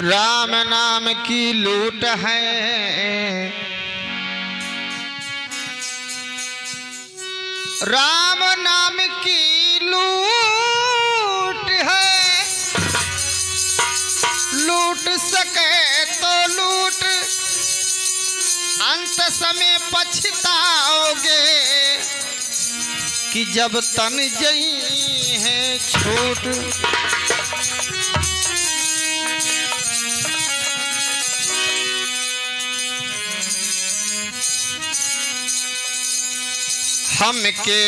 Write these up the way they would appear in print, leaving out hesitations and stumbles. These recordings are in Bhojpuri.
राम नाम की लूट है, राम नाम की लूट है। लूट सके तो लूट, अंत समय पछताओगे कि जब तन जई है छूट। हमके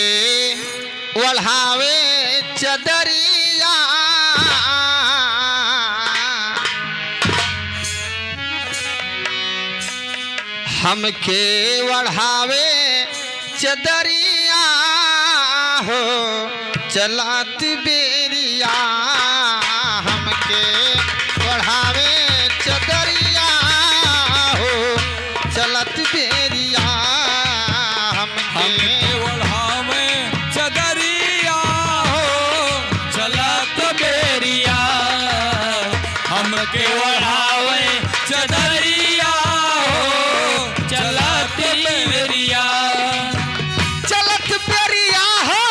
ओढ़ावे चदरिया, हमके ओढ़ावे चदरिया हो चलत बेरिया। हमके ओढ़ावे चदरिया हो चलत बेरिया। हमके ओढ़ावे चदरिया हो चलत बेरिया। हमके ओढ़ावे चदरिया हो चलत बेरिया। चलत बेरिया हो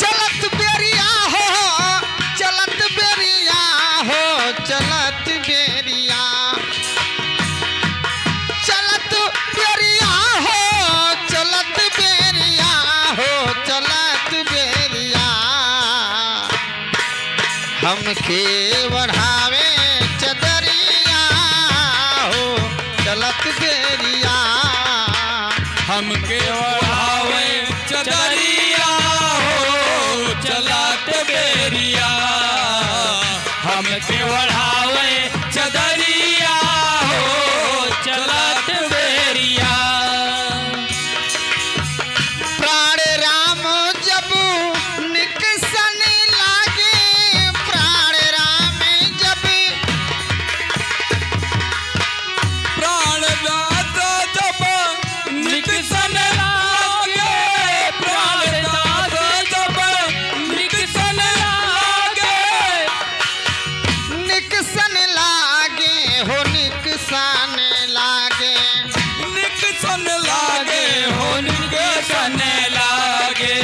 चलत बेरिया हो चलत बेरिया हो चलत बेरिया। चलत बेरिया हो चलत बेरिया हो चलत बेरिया। हमके बढ़ावे चदरिया हो चलत बेरिया। हमके ओढ़ावे चदरिया हो चलत बेरिया। हमके ओढ़ावे चदरिया हो चलत बेरिया। प्राण राम जब निकसन लागे, प्राण राम जब प्राणनाथ जब निकसन लागे, प्राणनाथ जब निकसन लागे। निकसन लागे हो निकसन लागे। निकसन लागे हो निकसन लागे।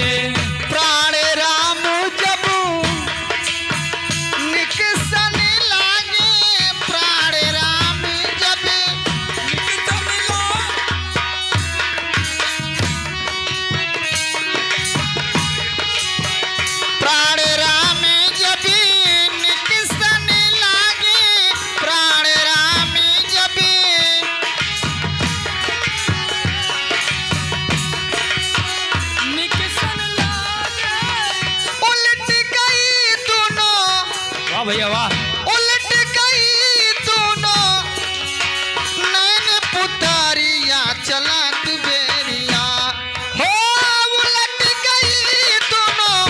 प्राण राम जब निकसन लागे, प्राण राम जब निकसन प्राण राम जब निकसन लागे, प्राण राम जब निकसन लागे। उलट गई दोनों, वाह भैया वाह। उलट गई दोनों नैन पुतारिया चलत बेरिया हो। उलट गई दोनों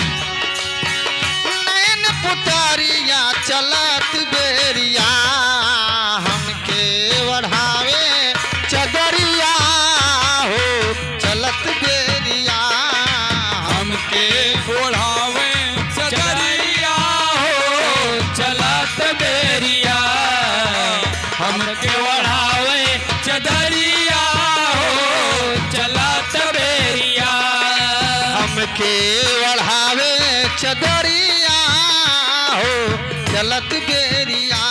नैन पुतारिया चलत बेरिया। हमके बढ़ावे चदरिया हो चलत बेरिया। हमके ओढ़ावे चदरिया हो चलत बेरिया। हमके ओढ़ावे चदरिया हो चलत बेरिया। हमके बढ़ावे चदरिया हो चलत बेरिया।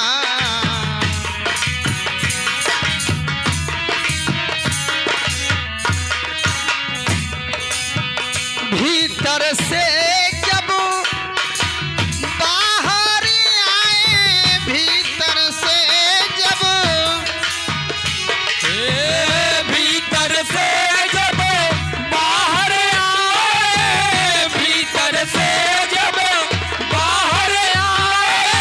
भीतर से जब बाहर आए, भीतर से जब भीतर से जब बाहर आए, भीतर से जब बाहर आए।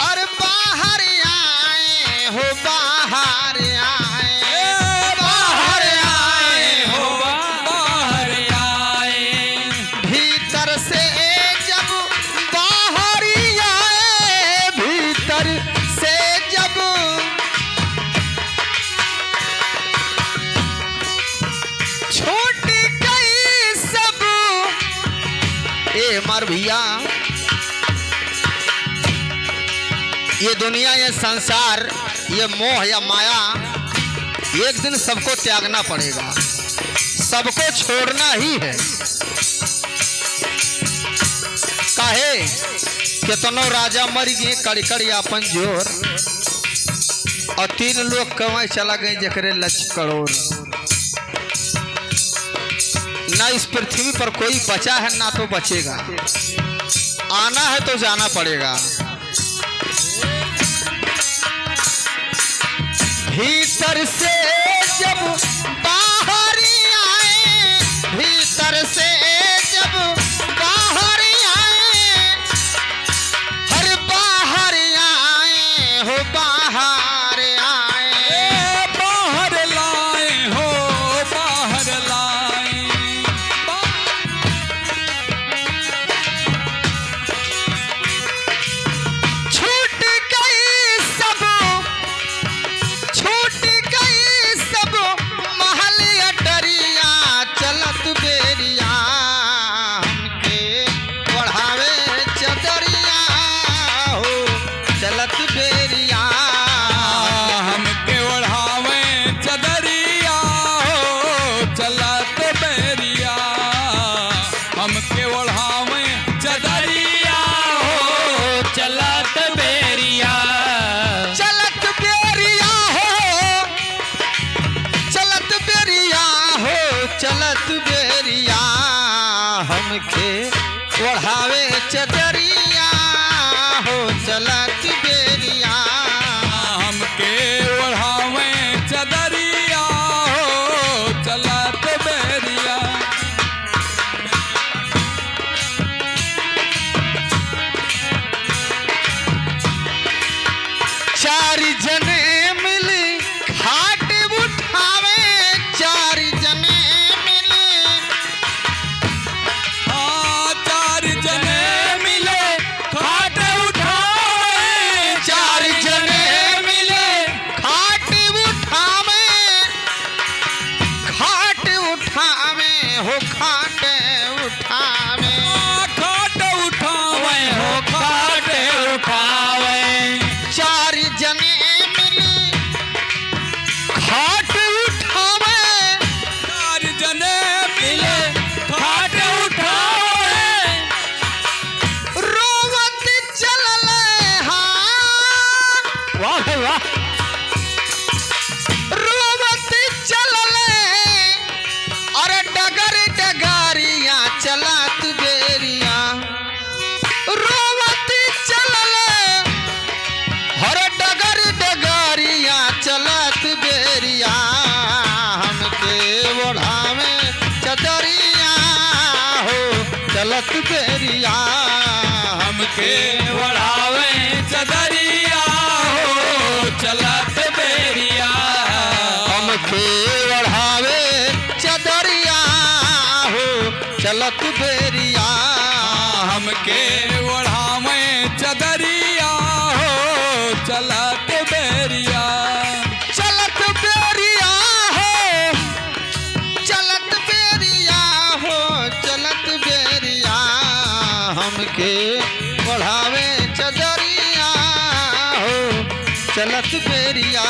और बाहर आए हो बाहर आए, बाहर आए हो बाहर आए। भीतर से जब बाहर आए, भीतर से जब छूट गई सब हमार भैया ये दुनिया, ये संसार, ये मोह या माया एक दिन सबको त्यागना पड़ेगा, सबको छोड़ना ही है। काहे कितनो राजा मर गए कड़कड़ी अपन जोर, और 3 लोग कमाई चला गए जकरे लक्ष्य करोड़। ना इस पृथ्वी पर कोई बचा है ना तो बचेगा, आना है तो जाना पड़ेगा। भीतर से जब बाहर आए, भीतर से जब बाहर आए, हर बाहर आए हो बाहर आए, बाहर लाए हो बाहर लाए, छूट गई सब, छूट गई सब महल अटरिया, चलत बेरिया हमके बढ़ावे चदरिया हो, चलत बेरिया हमके ओढ़ावे चदरिया हो चलत बेरिया, हमके ओढ़ावे चदरिया हो चलत बेरिया, चलत बेरिया हो, चलत बेरिया हो, चलत बेरिया हमके ओढ़ावे चदरिया हो, चलत बेरिया हमके ओढ़ावे चदरिया हो चलत बेरिया। चार जने मिल खाट उठावे, चार जने मिल, चार जने मिले खाट उठावे, चार जने मिले खाट उठावे, खाट उठावे हो खाट उठावे, खाट उठावे हो खाट उठावे, चार जने मिल खाट उठावे, चार जने मिले खाट उठावे, रोवत चलले हाँ, वाह वाह, रोवत चलले, अरे डगर डगारिया चलत बेरिया, रोवत चलले, हर डगर डगारिया चलत बेरिया हमके ओढ़ावे चदरिया हो, चलत बेरिया हमके ओढ़ावे चदरिया हो चलत बेरिया, हमके ओढ़ावे चदरिया हो, चलत बेरिया हमके ओढ़ावे चदरिया हो चलत बेरिया, चलत बेरिया हो, चलत बेरिया हो, चलत बेरिया हमके ओढ़ावे चदरिया हो, चलत बेरिया।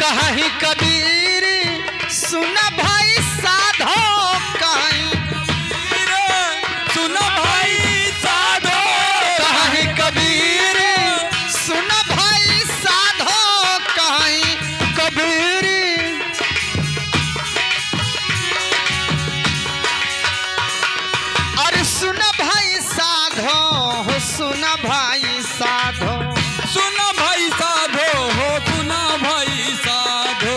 कहीं कबीर सुन भाई साधो, कहीं सुन भाई साधो, कहीं कबीर सुन भाई साधो, कहीं कबीर, अरे सुन भाई साधो हो, सुन भाई साधो, सुन भाई साधो हो सुन भाई साधो,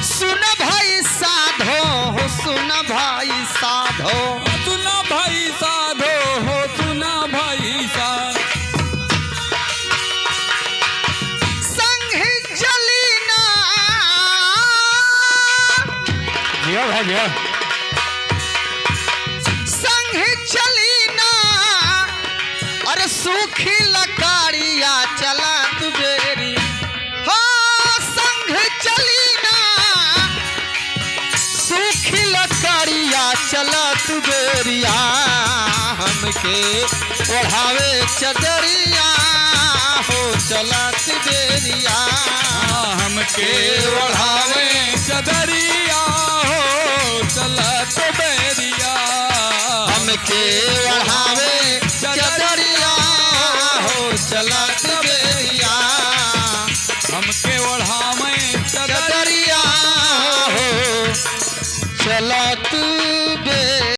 सुन भाई साधो हो, सुन भाई साधो, सुन भाई साधो हो सुन भाई साधो, संग जलीना, जियो भाई जियो, संग चलीना, अरे सूखी लकाड़िया चलत बेरी हो, संग चली ओढ़ावे चदरिया हो चलत बेरिया हमके ओढ़ावे चदरिया